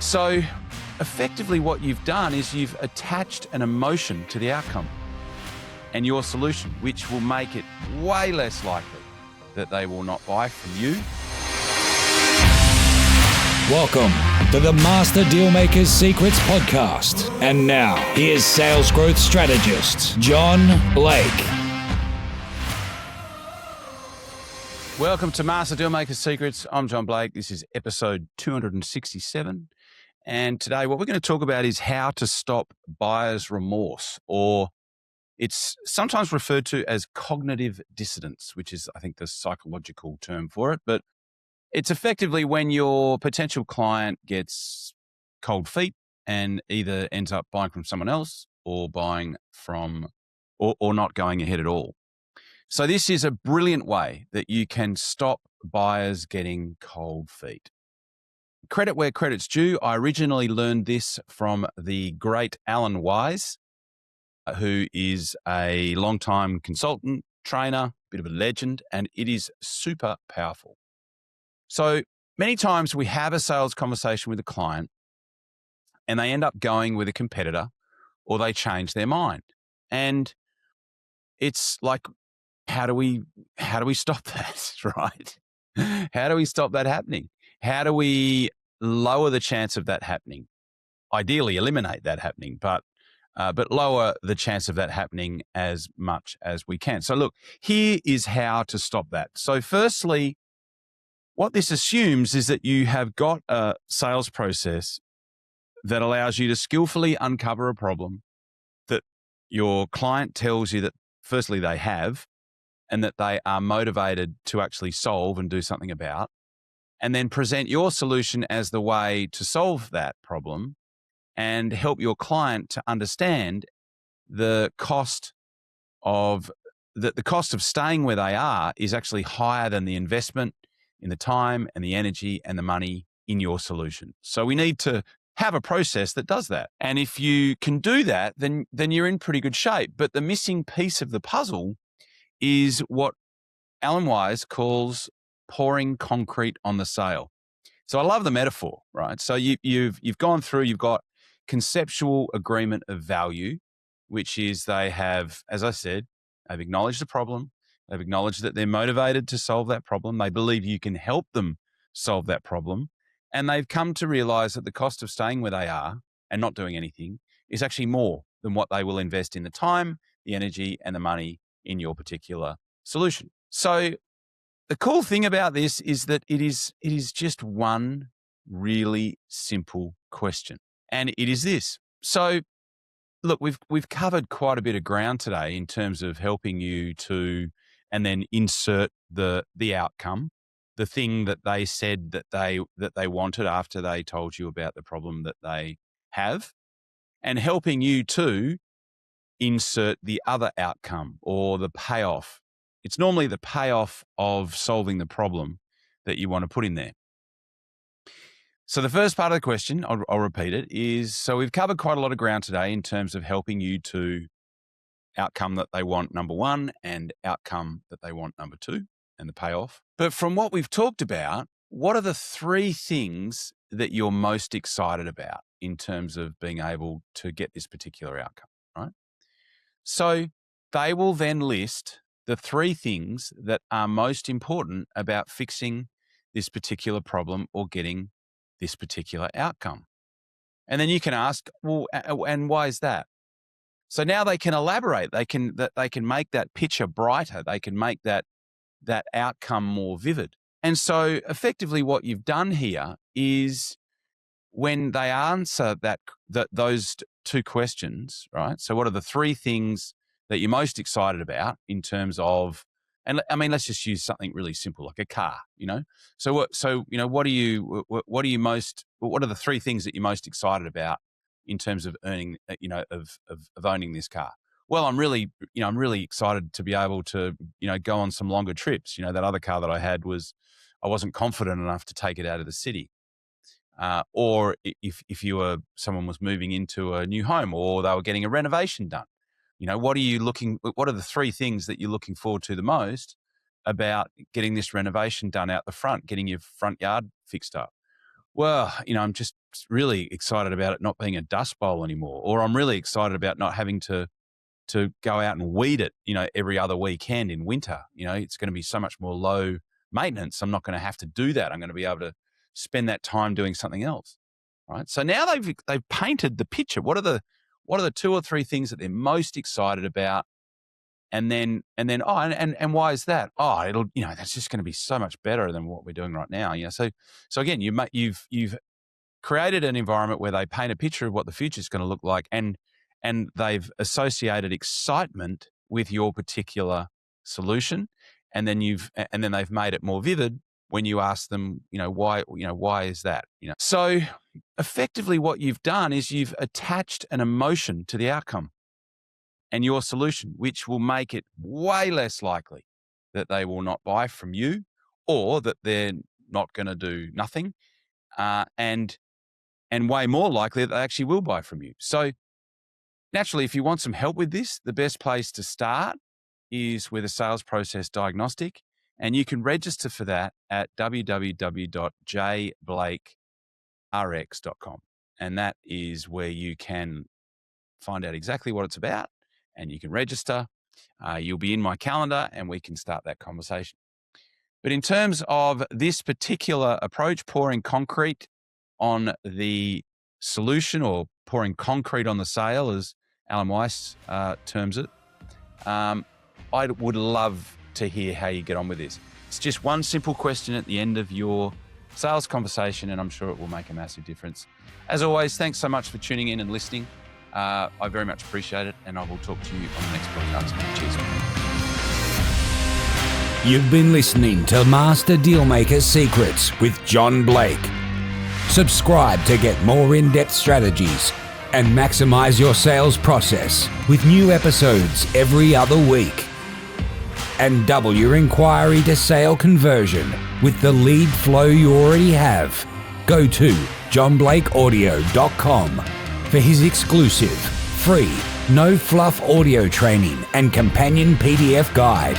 So effectively what you've done is you've attached an emotion to the outcome and your solution, which will make it way less likely that they will not buy from you. Welcome to the Master Dealmaker's Secrets podcast. And now, here's sales growth strategist, John Blake. Welcome to Master Dealmaker's Secrets. I'm John Blake. This is episode 267. And today what we're going to talk about is how to stop buyer's remorse, or it's sometimes referred to as cognitive dissonance, which is, I think, the psychological term for it. But it's effectively when your potential client gets cold feet and either ends up buying from someone else or buying from, or not going ahead at all. So this is a brilliant way that you can stop buyers getting cold feet. Credit where credit's due. I originally learned this from the great Alan Wise, who is a longtime consultant, trainer, bit of a legend, and it is super powerful. So many times we have a sales conversation with a client and they end up going with a competitor or they change their mind. And it's like, how do we stop that, right? How do we stop that happening? How do we lower the chance of that happening? Ideally, eliminate that happening, but lower the chance of that happening as much as we can. So look, here is how to stop that. So firstly, what this assumes is that you have got a sales process that allows you to skillfully uncover a problem that your client tells you that firstly they have and that they are motivated to actually solve and do something about, and then present your solution as the way to solve that problem and help your client to understand the cost of staying where they are is actually higher than the investment in the time and the energy and the money in your solution. So we need to have a process that does that. And if you can do that, then you're in pretty good shape. But the missing piece of the puzzle is what Alan Wise calls pouring concrete on the sale. So I love the metaphor, right? So you've gone through, you've got conceptual agreement of value, which is they have, as I said, they've acknowledged the problem. They've acknowledged that they're motivated to solve that problem. They believe you can help them solve that problem. And they've come to realize that the cost of staying where they are and not doing anything is actually more than what they will invest in the time, the energy, and the money in your particular solution. So the cool thing about this is that it is just one really simple question. And it is this. So look, we've covered quite a bit of ground today in terms of helping you to, and then insert the outcome, the thing that they said that they wanted after they told you about the problem that they have, and helping you to insert the other outcome or the payoff. It's normally the payoff of solving the problem that you want to put in there. So the first part of the question, I'll repeat it, is, so we've covered quite a lot of ground today in terms of helping you to outcome that they want, number one, and outcome that they want, number two, and the payoff. But from what we've talked about, what are the three things that you're most excited about in terms of being able to get this particular outcome, right? So they will then list the three things that are most important about fixing this particular problem or getting this particular outcome. And then you can ask, well, and why is that? So now they can elaborate. They can make that picture brighter. They can make that outcome more vivid. And so effectively what you've done here is when they answer those two questions, right? So what are the three things that you're most excited about in terms of, and I mean, let's just use something really simple like a car, So what are the three things that you're most excited about in terms of earning, of owning this car? Well, I'm really excited to be able to, go on some longer trips. That other car that I had I wasn't confident enough to take it out of the city. Or if someone was moving into a new home or they were getting a renovation done, what are the three things that you're looking forward to the most about getting this renovation done out the front, getting your front yard fixed up? well, I'm just really excited about it not being a dust bowl anymore, or I'm really excited about not having to go out and weed it, every other weekend in winter. It's going to be so much more low maintenance. I'm not going to have to do that. I'm going to be able to spend that time doing something else, right? So now they've painted the picture. What are the 2 or 3 things that they're most excited about? And then and why is that? Oh, it'll that's just going to be so much better than what we're doing right now. So again, you've created an environment where they paint a picture of what the future is going to look like, and they've associated excitement with your particular solution, and then they've made it more vivid when you ask them, why is that? So effectively what you've done is you've attached an emotion to the outcome and your solution, which will make it way less likely that they will not buy from you, or that they're not going to do nothing, and way more likely that they actually will buy from you. So naturally, if you want some help with this, the best place to start is with a sales process diagnostic, and you can register for that at www.jblakerx.com. And that is where you can find out exactly what it's about, and you can register. You'll be in my calendar and we can start that conversation. But in terms of this particular approach, pouring concrete on the solution, or pouring concrete on the sale, as Alan Weiss terms it, I would love to hear how you get on with this. It's just one simple question at the end of your sales conversation, and I'm sure it will make a massive difference. As always, thanks so much for tuning in and listening. I very much appreciate it, and I will talk to you on the next podcast. Cheers. You've been listening to Master Dealmaker Secrets with John Blake. Subscribe to get more in-depth strategies and maximize your sales process with new episodes every other week. And double your inquiry to sale conversion with the lead flow you already have. Go to johnblakeaudio.com for his exclusive, free, no fluff audio training and companion PDF guide.